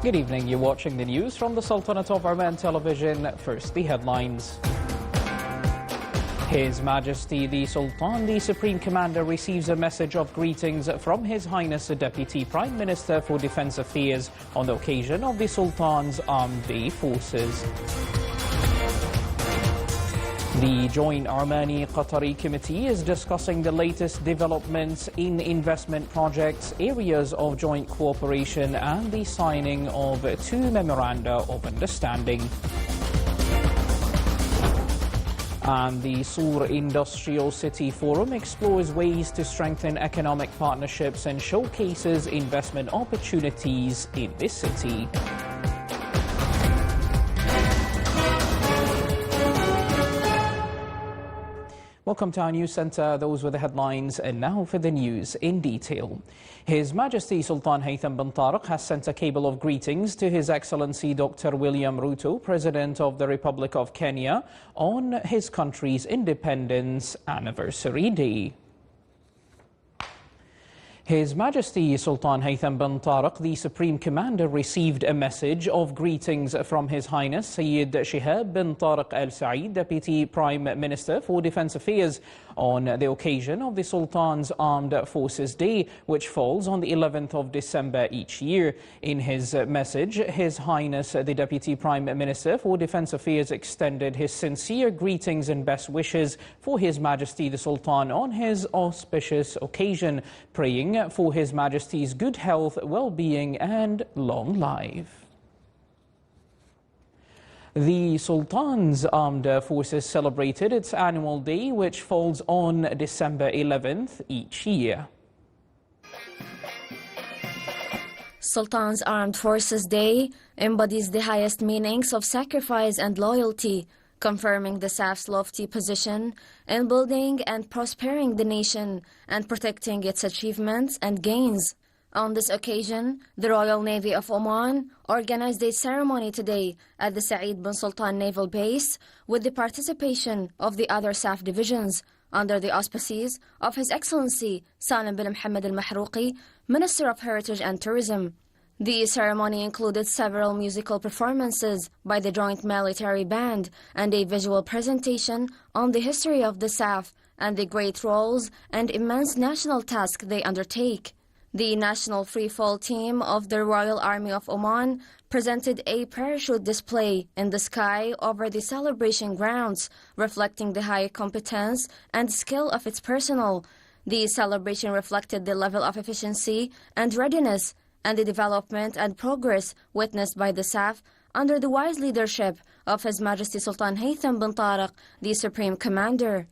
Good evening. You're watching the news from the Sultanate of Oman television. First, the headlines. His Majesty the Sultan, the Supreme Commander, receives a message of greetings from His Highness the Deputy Prime Minister for Defence Affairs on the occasion of the Sultan's Armed Day Forces. The Joint Armani-Qatari Committee is discussing the latest developments in investment projects, areas of joint cooperation and the signing of 2 memoranda of understanding. And the Sur Industrial City Forum explores ways to strengthen economic partnerships and showcases investment opportunities in this city. Welcome to our news centre. Those were the headlines, and now for the news in detail. His Majesty Sultan Haytham bin Tariq has sent a cable of greetings to His Excellency Dr. William Ruto, President of the Republic of Kenya, on his country's Independence Anniversary Day. His Majesty Sultan Haytham bin Tariq, the Supreme Commander, received a message of greetings from His Highness Sayyid Shihab bin Tariq Al Saeed, Deputy Prime Minister for Defence Affairs, on the occasion of the Sultan's Armed Forces Day, which falls on the 11th of December each year. In his message, His Highness the Deputy Prime Minister for Defence Affairs extended his sincere greetings and best wishes for His Majesty the Sultan on his auspicious occasion, praying for His Majesty's good health, well-being and long life. The Sultan's Armed Forces celebrated its annual day, which falls on December 11th each year. Sultan's Armed Forces Day embodies the highest meanings of sacrifice and loyalty, confirming the SAF's lofty position in building and prospering the nation and protecting its achievements and gains. On this occasion, the Royal Navy of Oman organized a ceremony today at the Saeed bin Sultan Naval Base with the participation of the other SAF divisions under the auspices of His Excellency Salim bin Mohammed al-Mahrouqi, Minister of Heritage and Tourism. The ceremony included several musical performances by the Joint Military Band and a visual presentation on the history of the SAF and the great roles and immense national task they undertake. The National Freefall Team of the Royal Army of Oman presented a parachute display in the sky over the celebration grounds, reflecting the high competence and skill of its personnel. The celebration reflected the level of efficiency and readiness and the development and progress witnessed by the SAF under the wise leadership of His Majesty Sultan Haytham bin Tariq, the Supreme Commander.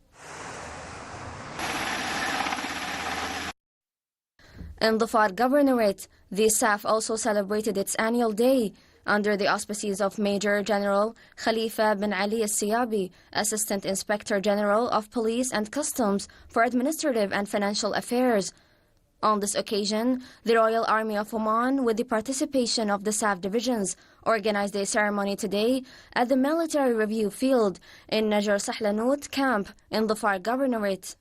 In the Dhofar Governorate, the SAF also celebrated its annual day under the auspices of Major General Khalifa bin Ali Al-Siyabi, Assistant Inspector General of Police and Customs for Administrative and Financial Affairs. On this occasion, the Royal Army of Oman, with the participation of the SAF divisions, organized a ceremony today at the Military Review Field in Najar Sahlanout Camp in the Dhofar Governorate.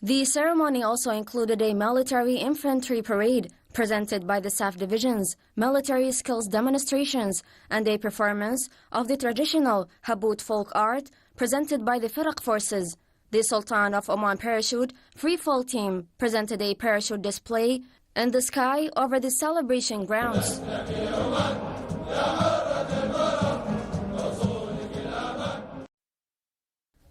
The ceremony also included a military infantry parade presented by the SAF divisions, military skills demonstrations, and a performance of the traditional Habut folk art presented by the Firaq forces. The Sultan of Oman Parachute Freefall Team presented a parachute display in the sky over the celebration grounds.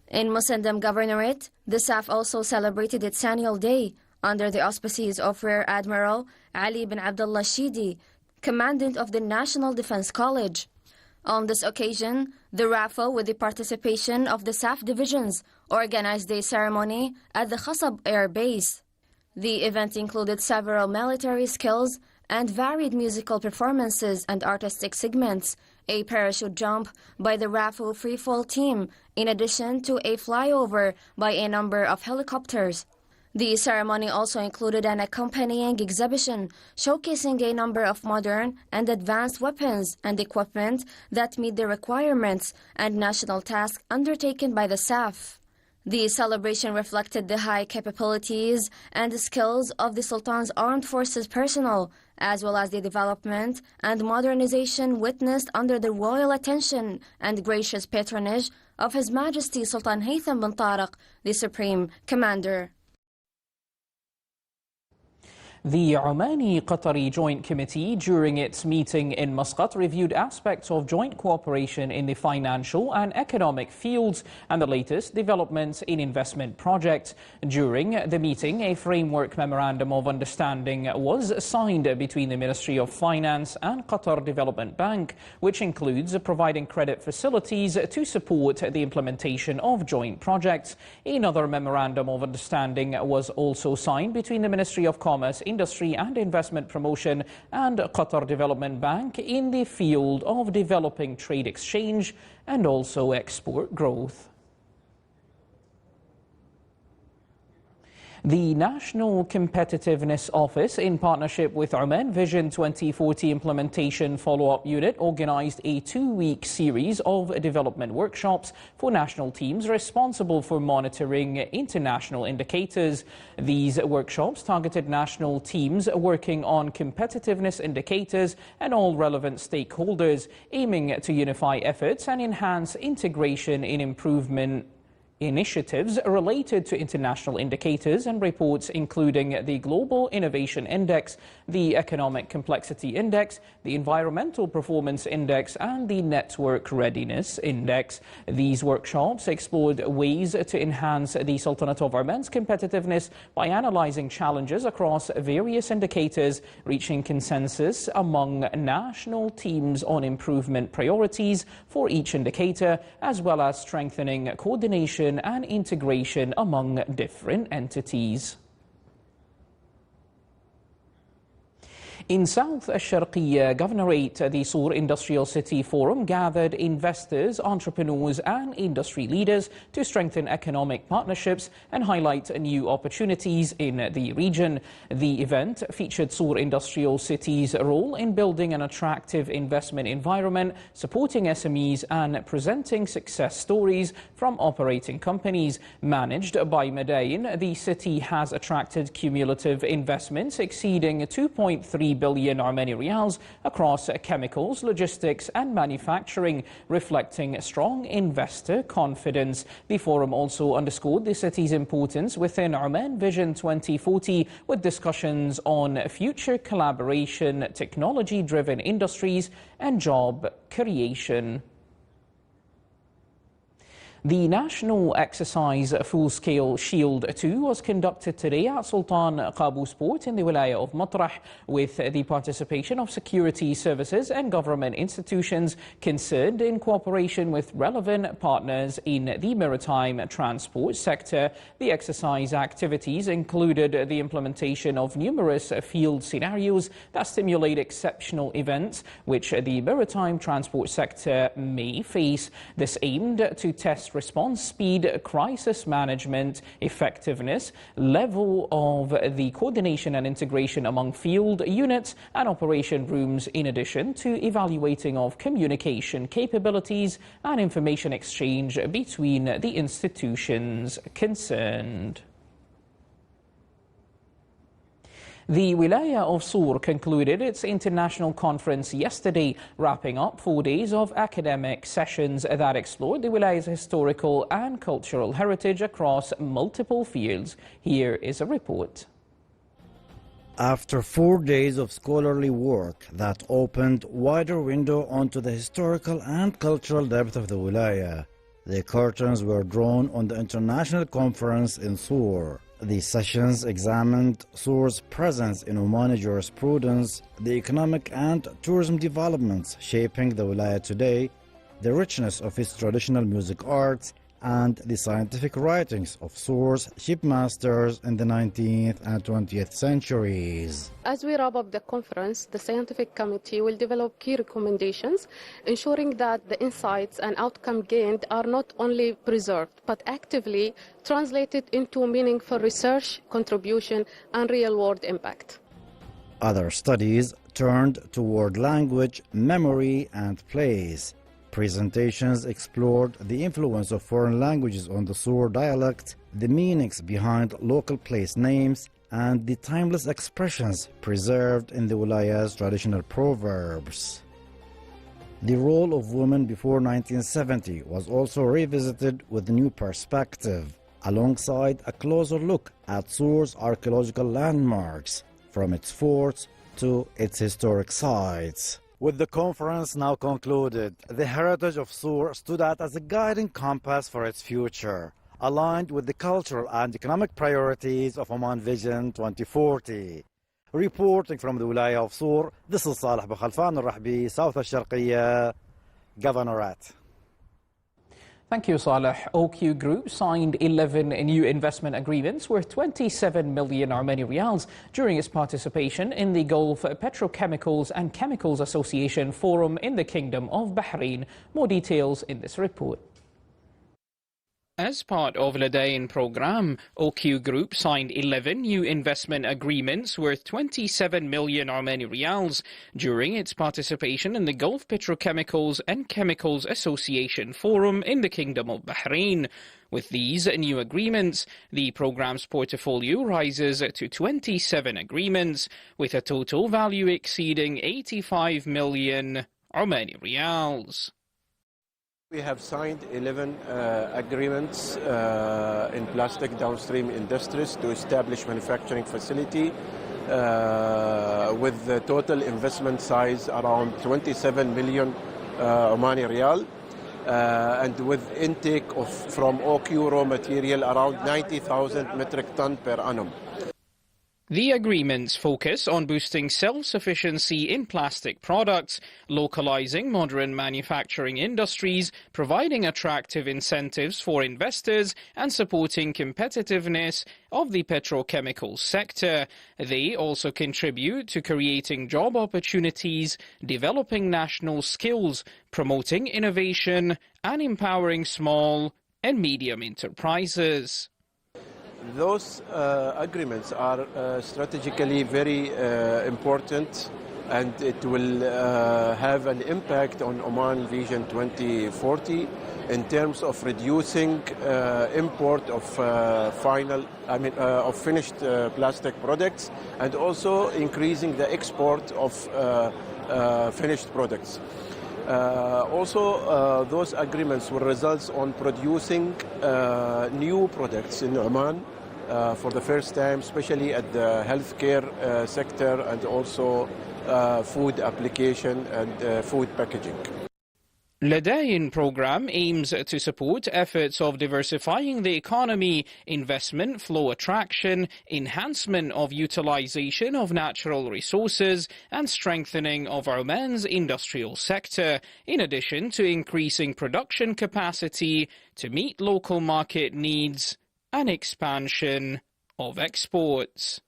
In Musandam Governorate, the SAF also celebrated its annual day under the auspices of Rear Admiral Ali bin Abdullah Shidi, Commandant of the National Defense College. On this occasion, the RAFO, with the participation of the SAF divisions, organized a ceremony at the Khasab Air Base. The event included several military skills and varied musical performances and artistic segments, a parachute jump by the RAFO Freefall Team, in addition to a flyover by a number of helicopters. The ceremony also included an accompanying exhibition showcasing a number of modern and advanced weapons and equipment that meet the requirements and national tasks undertaken by the SAF. The celebration reflected the high capabilities and skills of the Sultan's armed forces personnel, as well as the development and modernization witnessed under the royal attention and gracious patronage of His Majesty Sultan Haytham bin Tariq, the Supreme Commander. The Omani-Qatari Joint Committee, during its meeting in Muscat, reviewed aspects of joint cooperation in the financial and economic fields and the latest developments in investment projects. During the meeting, a framework memorandum of understanding was signed between the Ministry of Finance and Qatar Development Bank, which includes providing credit facilities to support the implementation of joint projects. Another memorandum of understanding was also signed between the Ministry of Commerce, Industry and Investment Promotion and Qatar Development Bank in the field of developing trade exchange and also export growth. The National Competitiveness Office, in partnership with Oman Vision 2040 Implementation Follow-up Unit, organised a 2-week series of development workshops for national teams responsible for monitoring international indicators. These workshops targeted national teams working on competitiveness indicators and all relevant stakeholders, aiming to unify efforts and enhance integration in improvement initiatives related to international indicators and reports, including the Global Innovation Index, the Economic Complexity Index, the Environmental Performance Index and the Network Readiness Index. These workshops explored ways to enhance the Sultanate of Oman's competitiveness by analysing challenges across various indicators, reaching consensus among national teams on improvement priorities for each indicator, as well as strengthening coordination and integration among different entities. In South Sharqiya Governorate, the Sur Industrial City Forum gathered investors, entrepreneurs and industry leaders to strengthen economic partnerships and highlight new opportunities in the region. The event featured Sur Industrial City's role in building an attractive investment environment, supporting SMEs and presenting success stories from operating companies. Managed by Madain, the city has attracted cumulative investments exceeding 2.3 billion Omani Riyals across chemicals, logistics and manufacturing, reflecting strong investor confidence. The forum also underscored the city's importance within Oman Vision 2040, with discussions on future collaboration, technology-driven industries and job creation. The national exercise Full-Scale Shield 2 was conducted today at Sultan Qaboos Port in the Wilaya of Matrah, with the participation of security services and government institutions concerned in cooperation with relevant partners in the maritime transport sector. The exercise activities included the implementation of numerous field scenarios that stimulate exceptional events which the maritime transport sector may face. This aimed to test response speed, crisis management, effectiveness, level of the coordination and integration among field units and operation rooms, in addition to evaluating of communication capabilities and information exchange between the institutions concerned. The Wilaya of Sur concluded its international conference yesterday, wrapping up 4 days of academic sessions that explored the Wilaya's historical and cultural heritage across multiple fields. Here is a report. After 4 days of scholarly work that opened wider window onto the historical and cultural depth of the Wilaya, the curtains were drawn on the international conference in Sur. These sessions examined Sur's presence in Omani jurisprudence, the economic and tourism developments shaping the Wilaya today, the richness of its traditional music arts, and the scientific writings of Sur's shipmasters in the 19th and 20th centuries. As we wrap up the conference, the scientific committee will develop key recommendations, ensuring that the insights and outcome gained are not only preserved, but actively translated into meaningful research, contribution, and real-world impact. Other studies turned toward language, memory, and place. Presentations explored the influence of foreign languages on the Sur dialect, the meanings behind local place names, and the timeless expressions preserved in the Wilaya's traditional proverbs. The role of women before 1970 was also revisited with new perspective, alongside a closer look at Sur's archaeological landmarks, from its forts to its historic sites. With the conference now concluded, the heritage of Sur stood out as a guiding compass for its future, aligned with the cultural and economic priorities of Oman Vision 2040. Reporting from the Wilaya of Sur, this is Saleh Bukhalfan al-Rahbi, South al-Sharqiyya Governorate. Thank you, Saleh. OQ Group signed 11 new investment agreements worth 27 million Omani Riyals during its participation in the Gulf Petrochemicals and Chemicals Association Forum in the Kingdom of Bahrain. More details in this report. As part of Ladain program, OQ Group signed 11 new investment agreements worth 27 million Omani Riyals during its participation in the Gulf Petrochemicals and Chemicals Association Forum in the Kingdom of Bahrain. With these new agreements, the program's portfolio rises to 27 agreements, with a total value exceeding 85 million Omani Riyals. We have signed 11 agreements in plastic downstream industries to establish manufacturing facility with the total investment size around 27 million Omani Riyal and with intake from OQ raw material around 90,000 metric ton per annum. The agreements focus on boosting self-sufficiency in plastic products, localizing modern manufacturing industries, providing attractive incentives for investors, and supporting competitiveness of the petrochemical sector. They also contribute to creating job opportunities, developing national skills, promoting innovation, and empowering small and medium enterprises. Those agreements are strategically very important, and it will have an impact on Oman Vision 2040 in terms of reducing import of finished plastic products, and also increasing the export of finished products. Those agreements will result on producing new products in Oman for the first time, especially at the healthcare sector and also food application and food packaging. Ladain program aims to support efforts of diversifying the economy, investment flow attraction, enhancement of utilization of natural resources, and strengthening of Oman's industrial sector, in addition to increasing production capacity to meet local market needs and expansion of exports.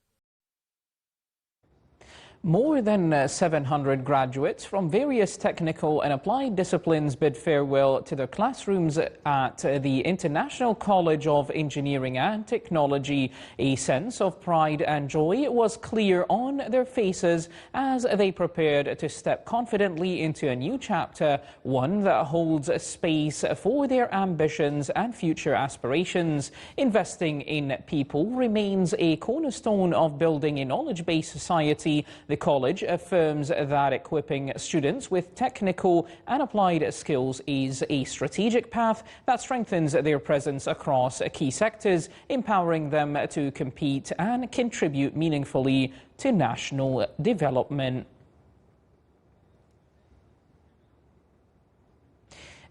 More than 700 graduates from various technical and applied disciplines bid farewell to their classrooms at the International College of Engineering and Technology. A sense of pride and joy was clear on their faces as they prepared to step confidently into a new chapter, one that holds space for their ambitions and future aspirations. Investing in people remains a cornerstone of building a knowledge-based society. The college affirms that equipping students with technical and applied skills is a strategic path that strengthens their presence across key sectors, empowering them to compete and contribute meaningfully to national development.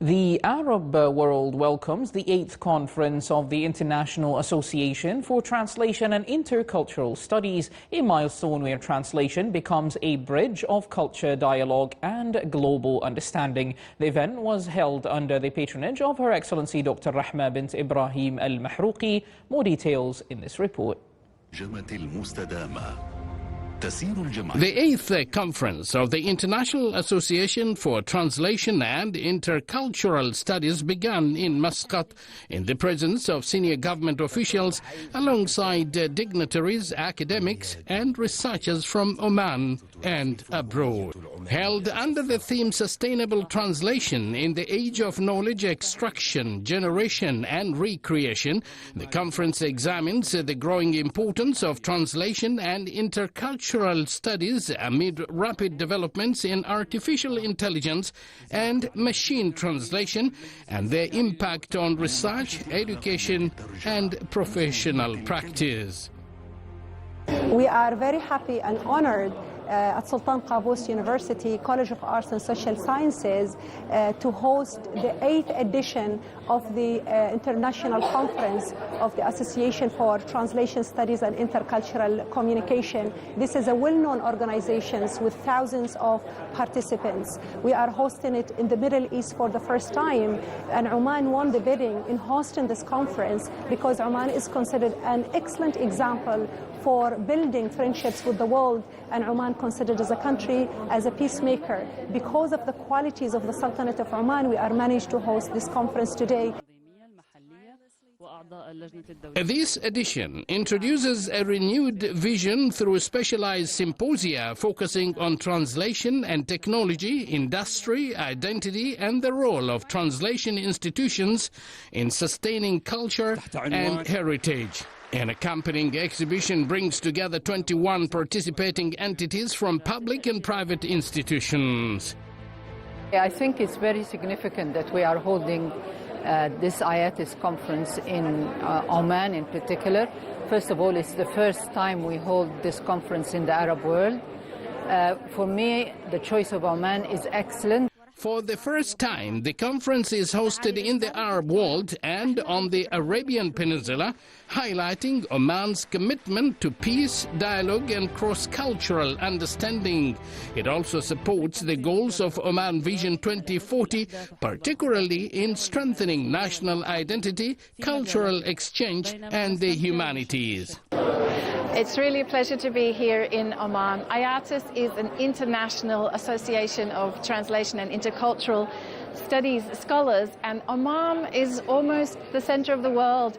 The Arab world welcomes the 8th conference of the International Association for Translation and Intercultural Studies, a milestone where translation becomes a bridge of culture, dialogue and global understanding. The event was held under the patronage of Her Excellency Dr. Rahma bint Ibrahim Al-Mahrouqi. More details in this report. The 8th conference of the International Association for Translation and Intercultural Studies began in Muscat in the presence of senior government officials alongside dignitaries, academics and researchers from Oman. and abroad. Held under the theme Sustainable Translation in the Age of Knowledge Extraction, Generation and Recreation, the conference examines the growing importance of translation and intercultural studies amid rapid developments in artificial intelligence and machine translation and their impact on research, education and professional practice. We are very happy and honored at Sultan Qaboos University College of Arts and Social Sciences to host the 8th edition of the International Conference of the Association for Translation Studies and Intercultural Communication. This is a well-known organization with thousands of participants. We are hosting it in the Middle East for the first time, and Oman won the bidding in hosting this conference because Oman is considered an excellent example for building friendships with the world, and Oman considered as a country as a peacemaker. Because of the qualities of the Sultanate of Oman, we are managed to host this conference today. This edition introduces a renewed vision through specialized symposia focusing on translation and technology, industry, identity, and the role of translation institutions in sustaining culture and heritage. An accompanying exhibition brings together 21 participating entities from public and private institutions. I think it's very significant that we are holding this IATIS conference in Oman in particular. First of all, it's the first time we hold this conference in the Arab world. For me, the choice of Oman is excellent. For the first time, the conference is hosted in the Arab world and on the Arabian Peninsula, highlighting Oman's commitment to peace, dialogue and cross-cultural understanding. It also supports the goals of Oman Vision 2040, particularly in strengthening national identity, cultural exchange and the humanities. It's really a pleasure to be here in Oman. IATIS is an international association of translation and intercultural studies scholars, and Oman is almost the center of the world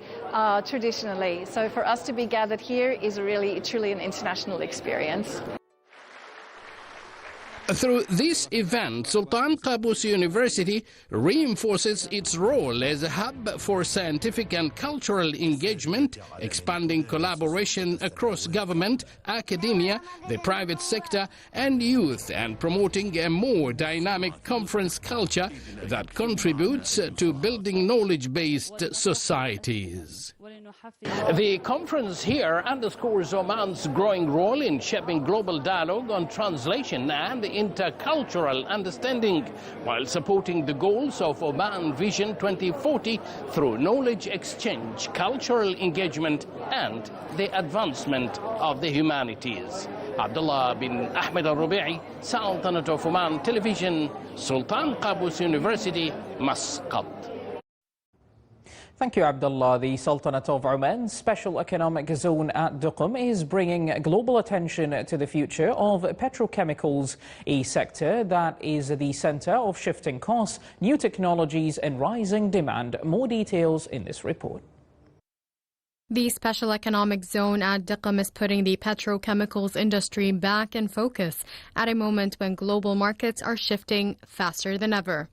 traditionally. So for us to be gathered here is really truly an international experience. Through this event, Sultan Qaboos University reinforces its role as a hub for scientific and cultural engagement, expanding collaboration across government, academia, the private sector and youth, and promoting a more dynamic conference culture that contributes to building knowledge-based societies. The conference here underscores Oman's growing role in shaping global dialogue on translation and intercultural understanding, while supporting the goals of Oman Vision 2040 through knowledge exchange, cultural engagement and the advancement of the humanities. Abdullah bin Ahmed al-Rubi'i, Sultanate of Oman Television, Sultan Qaboos University, Muscat. Thank you, Abdullah. The Sultanate of Oman's Special Economic Zone at Duqm is bringing global attention to the future of petrochemicals, a sector that is the center of shifting costs, new technologies and rising demand. More details in this report. The Special Economic Zone at Duqm is putting the petrochemicals industry back in focus at a moment when global markets are shifting faster than ever.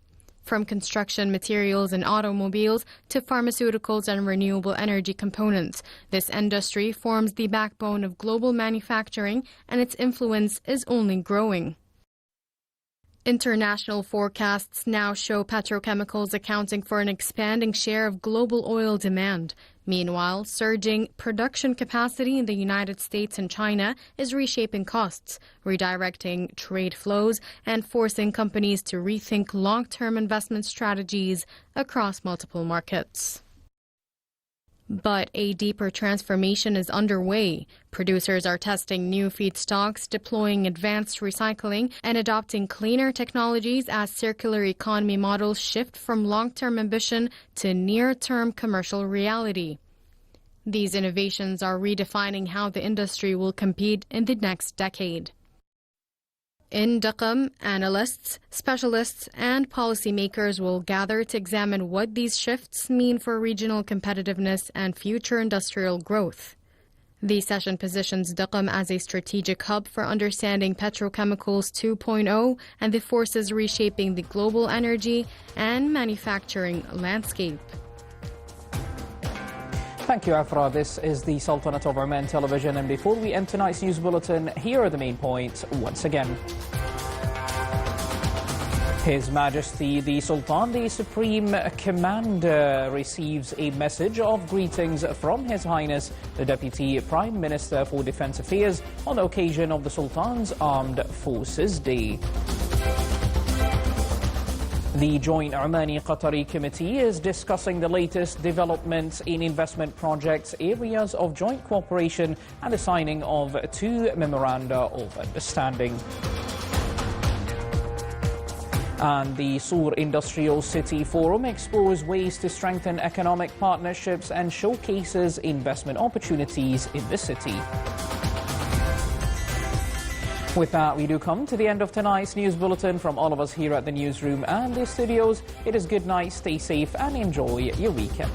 From construction materials and automobiles to pharmaceuticals and renewable energy components, this industry forms the backbone of global manufacturing, and its influence is only growing. International forecasts now show petrochemicals accounting for an expanding share of global oil demand. Meanwhile, surging production capacity in the United States and China is reshaping costs, redirecting trade flows, and forcing companies to rethink long-term investment strategies across multiple markets. But a deeper transformation is underway. Producers are testing new feedstocks, deploying advanced recycling, and adopting cleaner technologies as circular economy models shift from long-term ambition to near-term commercial reality. These innovations are redefining how the industry will compete in the next decade. In Duqm, analysts, specialists, and policymakers will gather to examine what these shifts mean for regional competitiveness and future industrial growth. The session positions Duqm as a strategic hub for understanding petrochemicals 2.0 and the forces reshaping the global energy and manufacturing landscape. Thank you, Afra. This is the Sultanate of Oman Television, and before we end tonight's news bulletin, here are the main points once again. His Majesty the Sultan, the Supreme Commander, receives a message of greetings from His Highness the Deputy Prime Minister for Defence Affairs on the occasion of the Sultan's Armed Forces Day. The Joint Omani-Qatari Committee is discussing the latest developments in investment projects, areas of joint cooperation and the signing of 2 memoranda of understanding. And the Sur Industrial City Forum explores ways to strengthen economic partnerships and showcases investment opportunities in the city. With that, we do come to the end of tonight's news bulletin. From all of us here at the newsroom and the studios, it is good night, stay safe and enjoy your weekend.